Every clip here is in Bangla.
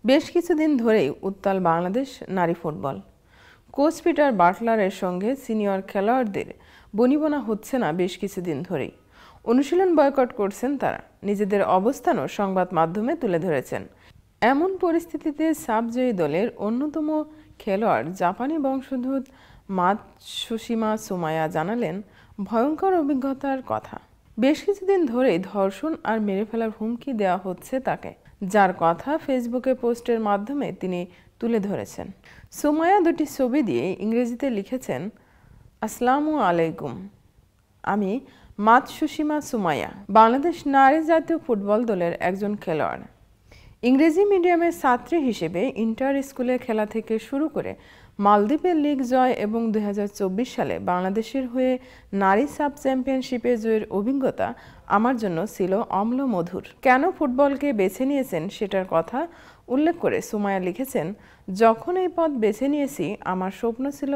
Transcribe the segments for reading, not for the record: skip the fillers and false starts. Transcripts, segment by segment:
বেশ কিছুদিন ধরেই উত্তাল বাংলাদেশ নারী ফুটবল। কোচ পিটার বাটলারের সঙ্গে সিনিয়র খেলোয়াড়দের বনিবনা হচ্ছে না বেশ কিছুদিন ধরেই। অনুশীলন বয়কট করছেন তারা, নিজেদের অবস্থানও সংবাদ মাধ্যমে তুলে ধরেছেন। এমন পরিস্থিতিতে সাবজয়ী দলের অন্যতম খেলোয়াড় জাপানি বংশোদ্ভূত মাতসুশিমা সুমায়া জানালেন ভয়ঙ্কর অভিজ্ঞতার কথা। বেশ কিছুদিন ধরেই ধর্ষণ আর মেরে ফেলার হুমকি দেওয়া হচ্ছে তাকে, যার কথা ফেসবুকে পোস্টের মাধ্যমে তিনি তুলে ধরেছেন। সুমায়া দুটি ছবি দিয়ে ইংরেজিতে লিখেছেন, আসসালামু আলাইকুম, আমি মাতসুশিমা সুমায়া, বাংলাদেশ নারী জাতীয় ফুটবল দলের একজন খেলোয়াড়। ইংরেজি মিডিয়ামের ছাত্রী হিসেবে ইন্টার স্কুলে খেলা থেকে শুরু করে মালদ্বীপের লিগ জয় এবং 2024 সালে বাংলাদেশের হয়ে নারী সাব চ্যাম্পিয়নশিপে জয়ের অভিজ্ঞতা আমার জন্য ছিল অম্ল মধুর। কেন ফুটবলকে বেছে নিয়েছেন সেটার কথা উল্লেখ করে সুমায়া লিখেছেন, যখন এই পথ বেছে নিয়েছি আমার স্বপ্ন ছিল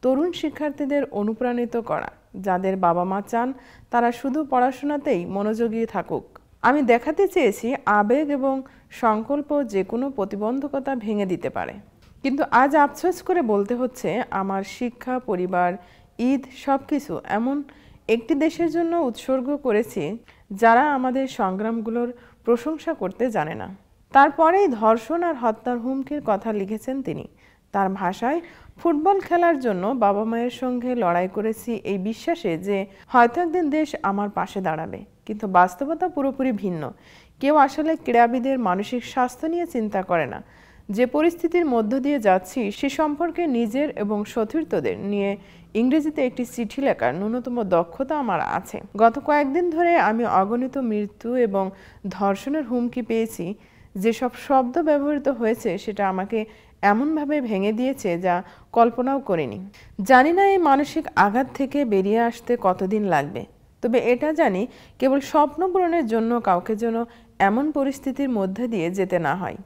তরুণ শিক্ষার্থীদের অনুপ্রাণিত করা, যাদের বাবা মা চান তারা শুধু পড়াশোনাতেই মনোযোগী থাকুক। আমি দেখাতে চেয়েছি আবেগ এবং সংকল্প যে কোনো প্রতিবন্ধকতা ভেঙে দিতে পারে। কিন্তু আজ আফসোস করে বলতে হচ্ছে, আমার শিক্ষা, পরিবার, ঈদ সবকিছু এমন একটি দেশের জন্য উৎসর্গ করেছি যারা আমাদের সংগ্রামগুলোর প্রশংসা করতে জানে না। তারপরেই ধর্ষণ আর হত্যার হুমকির কথা লিখেছেন তিনি। তার ভাষায়, ফুটবল খেলার জন্য বাবা মায়ের সঙ্গে লড়াই করেছি এই বিশ্বাসে যে হয়তো একদিন দেশ আমার পাশে দাঁড়াবে, কিন্তু বাস্তবতা পুরোপুরি ভিন্ন। কেউ আসলে ক্রীড়াবিদের মানসিক স্বাস্থ্য নিয়ে চিন্তা করে না। যে পরিস্থিতির মধ্য দিয়ে যাচ্ছি সে সম্পর্কে নিজের এবং সতীর্থদের নিয়ে ইংরেজিতে একটি চিঠি লেখার ন্যূনতম দক্ষতা আমার আছে। গত কয়েকদিন ধরে আমি অগণিত মৃত্যু এবং ধর্ষণের হুমকি পেয়েছি। যেসব শব্দ ব্যবহৃত হয়েছে সেটা আমাকে এমনভাবে ভেঙে দিয়েছে যা কল্পনাও করিনি। জানি না এই মানসিক আঘাত থেকে বেরিয়ে আসতে কতদিন লাগবে, তবে এটা জানি কেবল স্বপ্ন পূরণের জন্য কাউকে যেন এমন পরিস্থিতির মধ্যে দিয়ে যেতে না হয়।